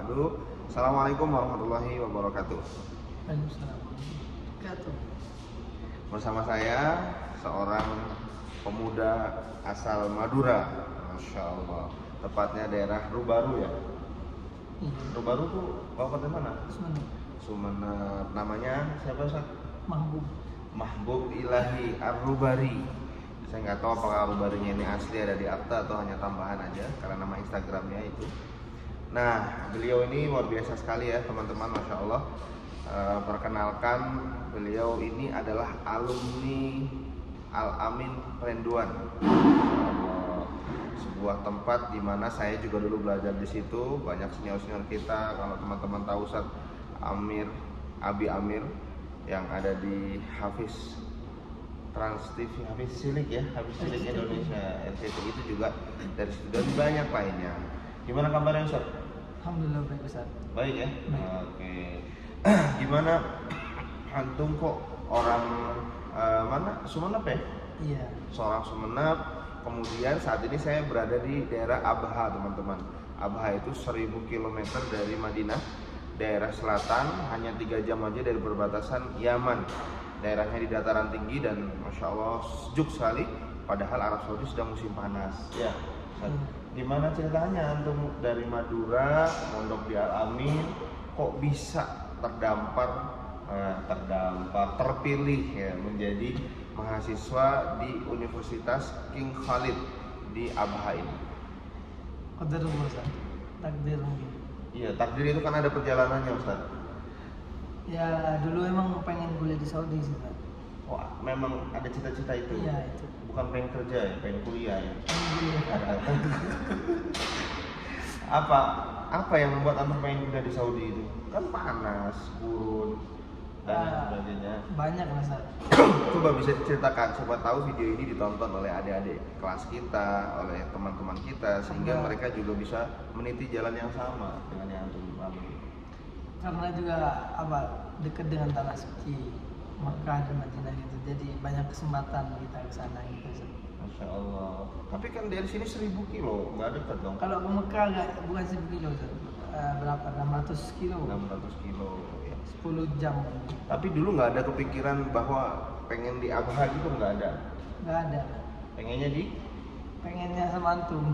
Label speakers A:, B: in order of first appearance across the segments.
A: ba'du. Assalamualaikum warahmatullahi wabarakatuh.
B: Waalaikumsalam warahmatullahi wabarakatuh.
A: Bersama saya seorang pemuda asal Madura, Masya Allah. Tepatnya daerah Rubaru ya.
B: Iya.
A: Rubaru tuh kabupaten mana?
B: Sumenep.
A: Sumenep. Namanya siapa Ustaz?
B: Mahbub.
A: Mahbub Ilahi Ar-Rubari. Saya nggak tahu apakah Rubarinya ini asli ada di akta atau hanya tambahan aja karena nama Instagramnya itu. Nah, beliau ini luar biasa sekali ya teman-teman, Masya Allah. Perkenalkan, beliau ini adalah alumni Al-Amin Renduan. Sebuah tempat di mana saya juga dulu belajar di situ. Banyak senior-senior kita, kalau teman-teman tahu Ustaz Amir, Abi Amir yang ada di Hafiz Trans TV, Hafiz Cilik ya, Hafiz Cilik Indonesia, RCTI itu juga dari situ dan banyak lainnya. Gimana kabarnya Ustaz?
B: Alhamdulillah baik Ustaz.
A: Baik ya?
B: Baik.
A: Oke. Gimana antum kok orang mana? Sumenep ya?
B: Iya.
A: Seorang Sumenep. Kemudian saat ini saya berada di daerah Abha teman-teman. Abha itu 1000 km dari Madinah, daerah selatan, hanya 3 jam aja dari perbatasan Yaman. Daerahnya di dataran tinggi dan Masya Allah sejuk sekali. Padahal Arab Saudi sedang musim panas. Ya. Gimana ceritanya antum dari Madura mondok di Al-Amin kok bisa terpilih ya menjadi mahasiswa di Universitas King Khalid di Abha ini?
B: Qadarullah Ustaz. Takdir mungkin.
A: Iya, takdir itu kan ada perjalanannya Ustaz.
B: Ya dulu emang pengen kuliah di Saudi sih Ustaz.
A: Wah, memang ada cita-cita itu.
B: Iya itu.
A: Bukan pengen kerja ya, pengen kuliah ya.
B: Alhamdulillah.
A: Apa yang membuat antum pengen kuliah di Saudi itu? Kan panas, gurun dan sebagainya.
B: Banyak lah Ustaz.
A: Coba bisa diceritakan, coba tahu video ini ditonton oleh adik-adik kelas kita, oleh teman-teman kita sehingga mereka juga bisa meniti jalan yang sama dengan yang antum lalui.
B: Karena juga dekat dengan tanah suci Makkah dan Madinah gitu. Jadi banyak kesempatan kita ke sana gitu Ustaz.
A: Masya Allah. Tapi kan dari sini 1000 kilo, nggak dekat dong.
B: Kalau ke Mekah bukan 10 kilo Ustaz. Berapa? 600 kilo.
A: 600 kilo ya.
B: 10 jam.
A: Tapi dulu nggak ada kepikiran bahwa pengen di Abha gitu, nggak ada.
B: Nggak ada. Pengennya sama antum.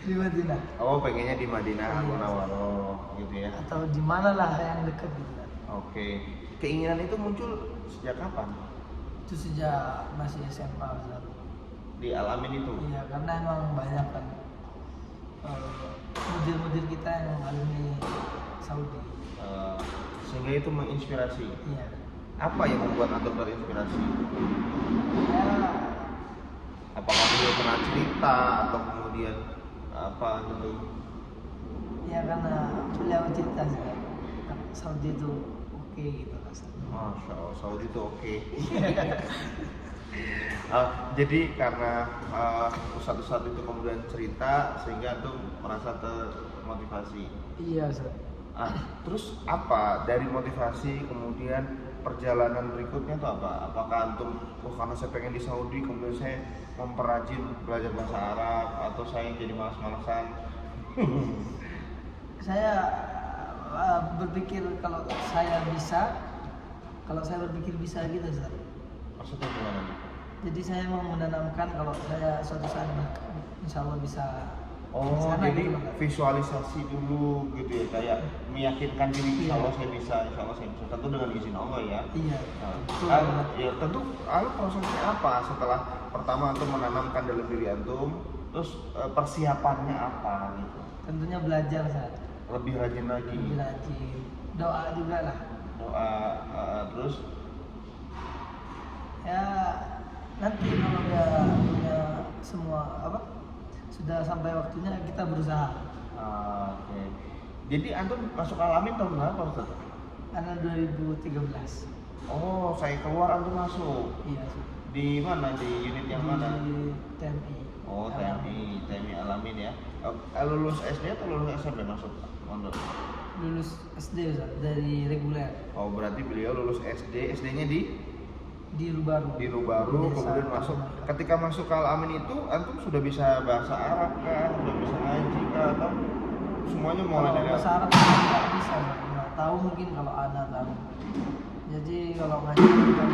B: Di Madinah.
A: Oh, pengennya di Madinah
B: Iya.
A: Munawwaroh gitu ya.
B: Atau di mana lah yang dekat gitu kan.
A: Oke. Keinginan itu muncul sejak kapan?
B: Itu sejak masih SMA Ustaz.
A: Di Al-Amin itu?
B: Iya, karena emang banyak kan mudir-mudir kita yang alumni Saudi.
A: Sehingga itu menginspirasi.
B: Iya.
A: Apa yang membuat antum terinspirasi?
B: Ya,
A: Apakah beliau pernah cerita atau kemudian apa gitu?
B: ya karena beliau cerita sih kan. Saudi itu oke gitu rasanya.
A: Masya Allah, Saudi itu oke. Jadi karena ustadz-ustadz itu kemudian cerita sehingga antum merasa termotivasi.
B: Iya Ustaz.
A: Terus apa dari motivasi kemudian perjalanan berikutnya itu apa? Apakah antum, karena saya pengen di Saudi kemudian saya memperrajin belajar bahasa Arab atau saya jadi malas-malasan?
B: Saya berpikir kalau saya berpikir bisa gitu Ustaz.
A: Maksudnya gimana nih?
B: Jadi saya mau menanamkan kalau saya suatu saat insya Allah bisa
A: Oh,
B: sana
A: jadi
B: gitu, Pak.
A: visualisasi dulu gitu ya, kayak meyakinkan diri insya
B: Iya.
A: Allah saya bisa, tentu dengan izin Allah ya.
B: Iya. Betul.
A: Ya tentu, lalu prosesnya apa setelah pertama antum menanamkan dalam diri antum, terus persiapannya apa gitu?
B: Tentunya belajar Ustaz.
A: Lebih rajin lagi,
B: Lebih rajin. Doa juga lah.
A: doa, terus
B: Ya nanti kalau udah punya semua sudah sampai waktunya kita berusaha.
A: oke. Jadi antum masuk Al-Amin tahun berapa Ustaz?
B: Karena 2013.
A: Oh, saya keluar antum masuk.
B: Iya Ustaz.
A: Di mana? Di unit yang mana?
B: Di TMI.
A: Oh, TMI Al-Amin ya. Lulus SD atau lulus SMP masuk mondok?
B: Lulus SD Ustaz, dari reguler
A: Oh, berarti beliau lulus SD, SD-nya di
B: Rubaru.
A: di Rubaru,
B: Desa
A: kemudian masuk.
B: Taman.
A: Ketika masuk ke Al-Amin itu, antum sudah bisa bahasa Arab kah? Sudah bisa ngaji kah? Atau semuanya mulai
B: Kalau
A: dari
B: bahasa Arab nggak bisa, nggak tahu mungkin kalau ada tahu. Jadi kalau ngaji kan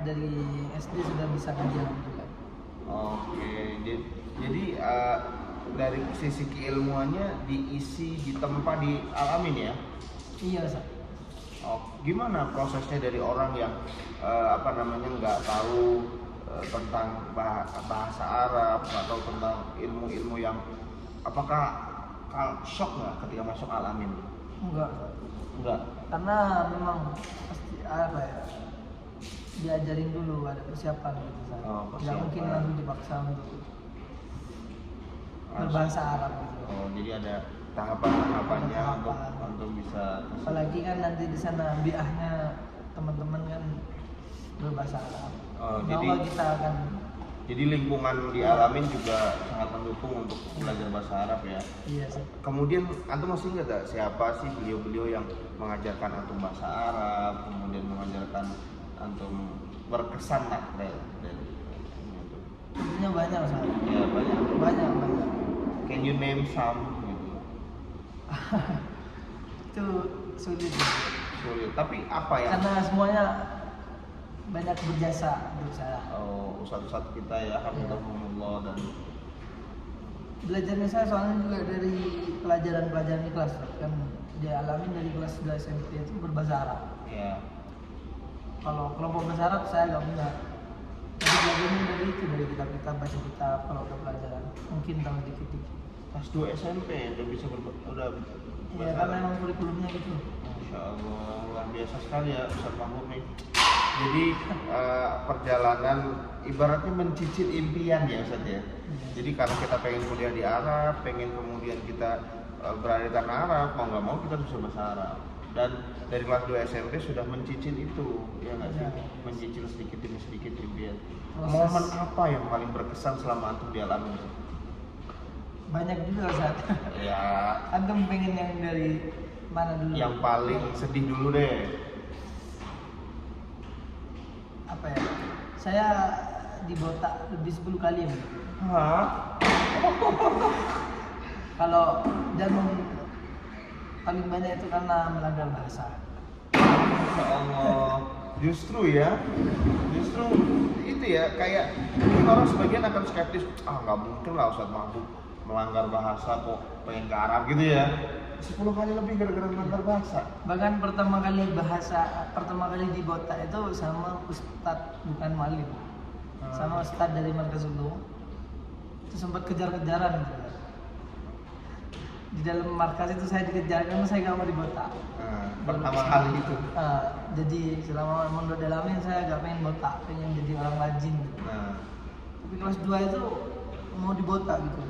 B: dari SD sudah bisa ngaji alhamdulillah.
A: Oke, jadi dari sisi keilmuannya diisi ditempa di alamin ya.
B: Iya, Ustaz.
A: Oh, gimana prosesnya dari orang yang nggak tahu tentang bahasa Arab, nggak tahu tentang ilmu-ilmu yang apakah shock nggak ketika masuk alamin?
B: Enggak, Ustaz.
A: Enggak.
B: Karena memang pasti apa ya, diajarin dulu, ada persiapan gitu, Ustaz.
A: Oh,
B: Nggak
A: persiapan.
B: mungkin langsung dipaksa untuk berbahasa Arab gitu.
A: Oh, jadi ada tahapan-tahapannya
B: Ada tahapan.
A: untuk bisa.
B: Apalagi kan nanti di sana biahnya teman-teman kan berbahasa Arab.
A: Oh,
B: Bahwa kita akan
A: jadi lingkungan di alamin juga sangat mendukung untuk belajar bahasa Arab ya.
B: iya sih.
A: Kemudian antum masih ingat gak siapa sih beliau-beliau yang mengajarkan antum bahasa Arab, kemudian mengajarkan antum berkesan lah dari antum?
B: Tentunya banyak, Ustaz.
A: Ya banyak.
B: Banyak.
A: Can you name some gitu?
B: Itu sulit.
A: Sulit. Tapi apa ya?
B: Karena semuanya banyak berjasa untuk saya.
A: Oh, ustadz-ustadz kita ya, hafizahumullah dan
B: Belajarnya saya soalnya juga dari pelajaran-pelajaran di kelas, kan dialami dari kelas 2 SMP itu berbahasa Arab.
A: ya.
B: Kalau kelompok bahasa Arab saya nggak punya. Jadi belajarnya dari itu, dari kitab-kitab, baca kitab, kalau ada pelajaran mungkin tahu dikit-dikit.
A: Pas 2 SMP udah bisa udah
B: Iya, karena emang kurikulumnya gitu.
A: Masya Allah, luar biasa sekali ya Ustadz Mahmud nih. Jadi perjalanan ibaratnya mencicil impian ya Ustadz ya. Jadi karena kita pengen kuliah di Arab, pengen kemudian kita berada di tanah Arab, mau nggak mau kita bisa bahasa Arab. Dan dari kelas 2 SMP sudah mencicil itu, ya nggak sih?
B: Ya.
A: Mencicil sedikit demi sedikit impian.
B: Proses.
A: Momen apa yang paling berkesan selama antum di alamin?
B: Banyak juga saat.
A: Ya,
B: Antum pengen yang dari mana dulu?
A: yang paling sedih dulu deh.
B: Apa ya? Saya dibotak lebih 10 kali ya.
A: Hah?
B: Kalau dan paling banyak itu karena melanggar bahasa.
A: Ya Allah, justru itu ya kayak mungkin orang sebagian akan skeptis, nggak mungkin lah Ustadz Mahmud melanggar bahasa kok pengen ke Arab gitu ya. 10 kali lebih gara-gara melanggar bahasa.
B: Bahkan pertama kali di botak itu sama ustadz, bukan malim, sama ustadz dari Markas Ulum. Itu sempat kejar-kejaran gitu. Di dalam markas itu saya dikejar karena saya nggak mau dibotak.
A: Pertama kali itu.
B: Jadi selama mondok di alamin saya nggak pengen botak, pengen jadi orang rajin.
A: Nah,
B: Tapi kelas 2 itu mau dibotak gitu.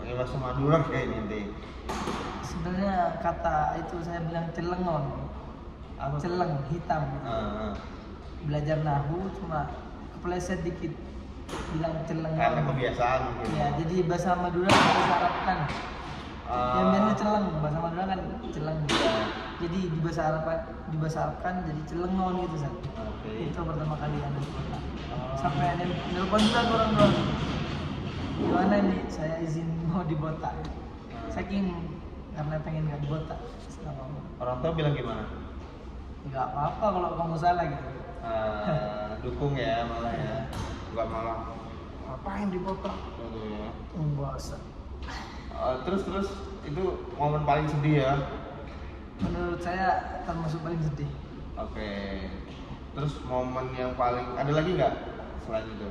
A: pakai bahasa Madura kayak ini.
B: Sebenarnya kata itu saya bilang celengon,
A: Apa?
B: celeng hitam. Belajar nahu cuma kepleset dikit, bilang celengon.
A: Karena kebiasaan mungkin.
B: Ya, jadi bahasa Madura bahasa Arab kan. Yang biasanya celeng, bahasa Madura kan celeng. Jadi di bahasa Arab kan jadi celengon gitu kan.
A: Oke.
B: Itu pertama kali ada di kota. Sampai ada nelpon juga ke orang tua. Gimana nih, saya izin mau dibotak. Saking karena pengen gak dibotak.
A: Orang tua bilang gimana?
B: Gak apa-apa kalau kamu salah gitu.
A: Dukung ya malah ya. Enggak malah ngapain dibotak gitu ya.
B: Enggak usah.
A: Terus itu momen paling sedih ya.
B: Menurut saya termasuk paling sedih.
A: Oke. Terus momen yang paling ada lagi nggak selain itu?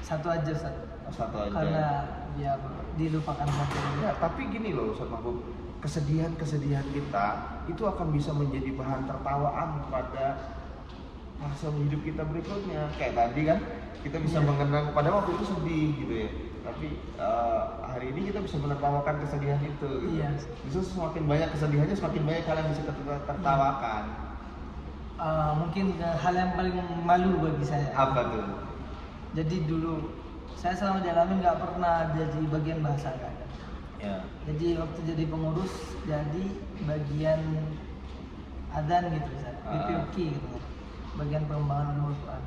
B: Satu aja,
A: Satu aja.
B: Karena biar dilupakan saja.
A: Ya, tapi gini loh Ustadz Mahbub, kesedihan-kesedihan kita itu akan bisa menjadi bahan tertawaan pada masa hidup kita berikutnya. Kayak tadi kan kita bisa mengenang pada waktu itu sedih gitu ya. Tapi hari ini kita bisa menertawakan kesedihan itu. Gitu.
B: Iya.
A: Justru semakin banyak kesedihannya, semakin banyak hal yang bisa kita tertawakan.
B: Mungkin hal yang paling malu bagi saya.
A: Apa tuh?
B: Jadi dulu saya selama di alamin nggak pernah jadi bagian bahasa kan.
A: Ya.
B: Jadi waktu jadi pengurus jadi bagian adzan gitu, BPUQ gitu, bagian pengembangan ulumul Quran.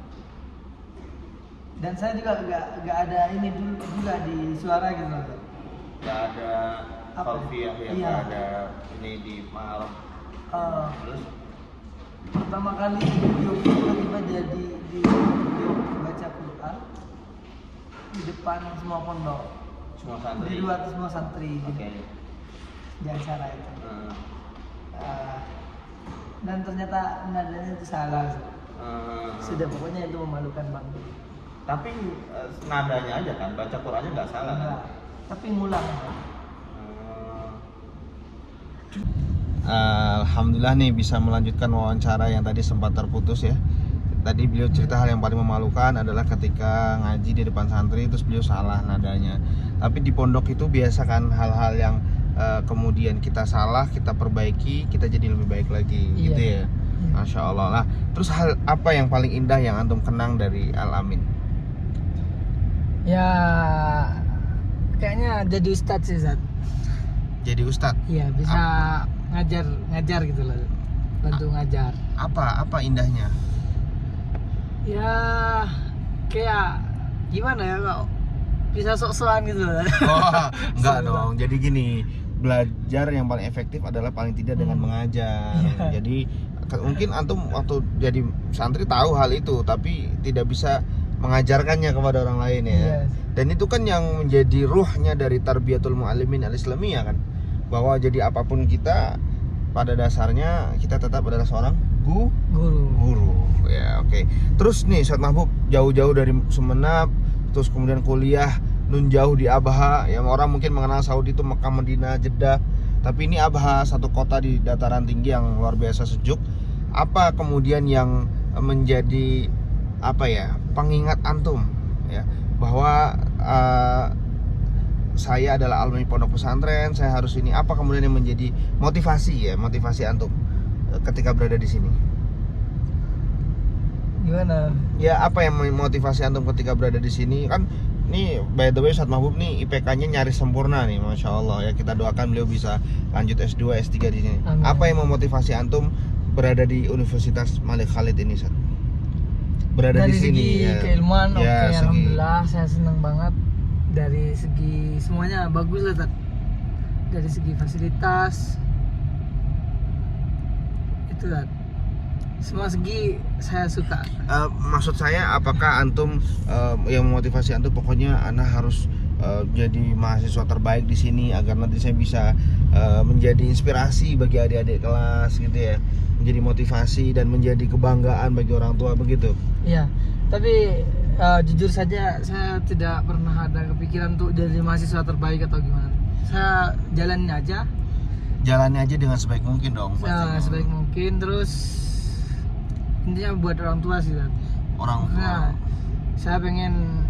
B: Dan saya juga nggak ada ini dulu juga di suara gitu.
A: nggak ada
B: Apa?
A: Solviah ya,
B: Iya.
A: nggak ada ini di malam. Terus
B: Pertama kali Yogi tiba-tiba jadi di baca Quran di depan semua pondok,
A: semua
B: di
A: santri.
B: luar semua santri
A: Oke.
B: gitu, di acara itu.
A: Hmm.
B: Dan ternyata nadanya itu salah.
A: Hmm.
B: Sudah pokoknya itu memalukan banget.
A: Tapi nadanya aja kan, baca Qurannya nggak salah kan?
B: Enggak. Tapi ngulang.
A: Alhamdulillah nih bisa melanjutkan wawancara yang tadi sempat terputus ya. Tadi beliau cerita hal yang paling memalukan adalah ketika ngaji di depan santri terus beliau salah nadanya. Tapi di pondok itu biasa kan hal-hal yang kemudian kita salah, kita perbaiki, kita jadi lebih baik lagi gitu ya. Masya Allah lah. Terus hal apa yang paling indah yang antum kenang dari Al-Amin?
B: Ya kayaknya jadi ustadz sih, Zat.
A: Jadi ustadz.
B: Iya, bisa ngajar gitu loh. Bantu ngajar.
A: Apa indahnya?
B: Ya kayak gimana ya kok bisa sok-sokan gitu loh.
A: Oh, enggak dong. Jadi gini, belajar yang paling efektif adalah paling tidak dengan mengajar.
B: Iya.
A: Jadi mungkin antum waktu jadi santri tahu hal itu, tapi tidak bisa mengajarkannya kepada orang lain ya.
B: Iya.
A: Dan itu kan yang menjadi ruhnya dari Tarbiyatul Muallimin Al-Islamiyah kan. Bahwa jadi apapun kita pada dasarnya kita tetap adalah seorang guru. Ya, oke. Terus nih Ustaz Mahbub jauh-jauh dari Sumeneb terus kemudian kuliah nun jauh di Abha. Yang orang mungkin mengenal Saudi itu Mekah, Madinah, Jeddah. Tapi ini Abha, satu kota di dataran tinggi yang luar biasa sejuk. Apa kemudian yang menjadi pengingat antum ya bahwa saya adalah alumni pondok pesantren, saya harus ini. Apa kemudian yang menjadi motivasi antum ketika berada di sini?
B: Gimana?
A: Ya, apa yang memotivasi antum ketika berada di sini? Kan nih by the way Ustaz Mahbub nih IPK-nya nyaris sempurna nih, Masya Allah ya. Kita doakan beliau bisa lanjut S2, S3 di sini.
B: Amin.
A: Apa yang memotivasi antum berada di Universitas Malik Khalid ini, Ustaz? Berada
B: Dari
A: di sini
B: segi
A: ya.
B: keilmuan,
A: Ya,
B: oke,
A: segi-
B: alhamdulillah saya senang banget. Dari segi semuanya bagus lah, Tat. Dari segi fasilitas itu, Tat. Semua segi saya suka.
A: Maksud saya apakah antum yang memotivasi antum pokoknya ana harus jadi mahasiswa terbaik di sini agar nanti saya bisa menjadi inspirasi bagi adik-adik kelas gitu ya, menjadi motivasi dan menjadi kebanggaan bagi orang tua begitu?
B: Iya, tapi jujur saja saya tidak pernah ada kepikiran untuk jadi mahasiswa terbaik atau gimana. Saya jalanin aja.
A: Jalani aja dengan sebaik mungkin dong.
B: Ya, sebaik mungkin, terus intinya buat orang tua sih, Tat.
A: Orang tua.
B: Nah, saya pengen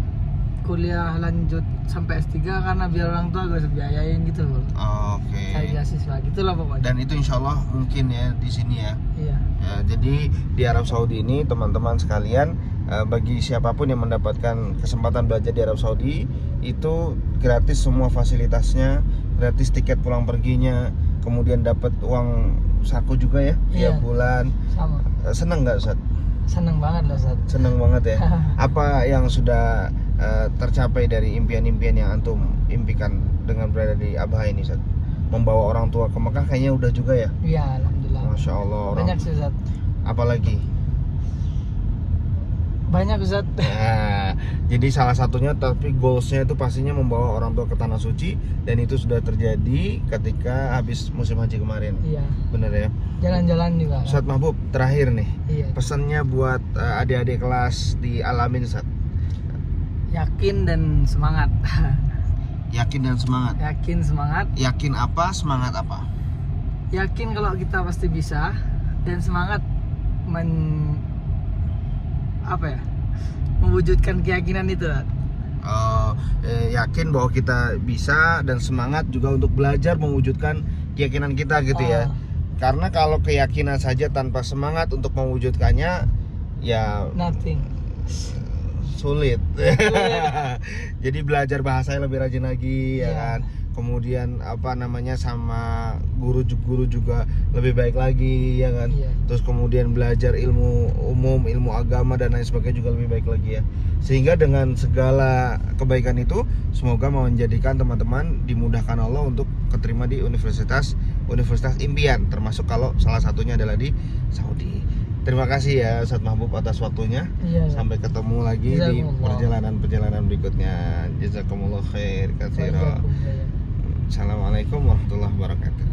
B: kuliah lanjut sampai S3 karena biar orang tua gue biayain gitu loh.
A: Oke.
B: Saya beasiswa gitu lah pokoknya.
A: Dan itu insya Allah mungkin ya di sini ya.
B: Iya.
A: Ya, jadi di Arab Saudi ini teman-teman sekalian, bagi siapapun yang mendapatkan kesempatan belajar di Arab Saudi itu gratis semua fasilitasnya, gratis tiket pulang perginya, kemudian dapat uang saku juga ya tiap
B: Iya.
A: bulan.
B: Sama.
A: Seneng nggak Ustaz?
B: Seneng banget lah, Ustaz.
A: Seneng banget ya. Apa yang sudah tercapai dari impian-impian yang antum impikan dengan berada di Abha ini, Ustaz? Membawa orang tua ke Mekah kayaknya udah juga ya.
B: Iya, alhamdulillah.
A: Masya Allah.
B: Banyak sih, Ustaz.
A: Apalagi?
B: Banyak, Ustaz.
A: Nah, jadi salah satunya tapi goalsnya itu pastinya membawa orang tua ke tanah suci, dan itu sudah terjadi ketika habis musim haji kemarin.
B: Iya.
A: Bener ya.
B: Jalan-jalan juga.
A: Ustaz Mahbub terakhir nih,
B: Iya.
A: pesannya buat adik-adik kelas di Al-Amin, Ustaz.
B: Yakin dan semangat.
A: Yakin dan semangat.
B: Yakin, semangat.
A: Yakin apa? Semangat apa?
B: Yakin kalau kita pasti bisa, dan semangat mewujudkan keyakinan itu, Tat.
A: Yakin bahwa kita bisa, dan semangat juga untuk belajar mewujudkan keyakinan kita gitu ya. Karena kalau keyakinan saja tanpa semangat untuk mewujudkannya ya
B: Nothing.
A: sulit. Jadi belajar bahasanya lebih rajin lagi ya
B: Iya.
A: kan. kemudian sama guru juga lebih baik lagi ya kan.
B: Iya.
A: Terus kemudian belajar ilmu umum, ilmu agama dan lain sebagainya juga lebih baik lagi ya. Sehingga dengan segala kebaikan itu semoga menjadikan teman-teman dimudahkan Allah untuk keterima di universitas impian, termasuk kalau salah satunya adalah di Saudi. Terima kasih ya Ustadz Mahbub atas waktunya.
B: Iya.
A: Sampai ketemu lagi di perjalanan berikutnya. Jazakumullah khair katsira. Assalamualaikum warahmatullahi wabarakatuh.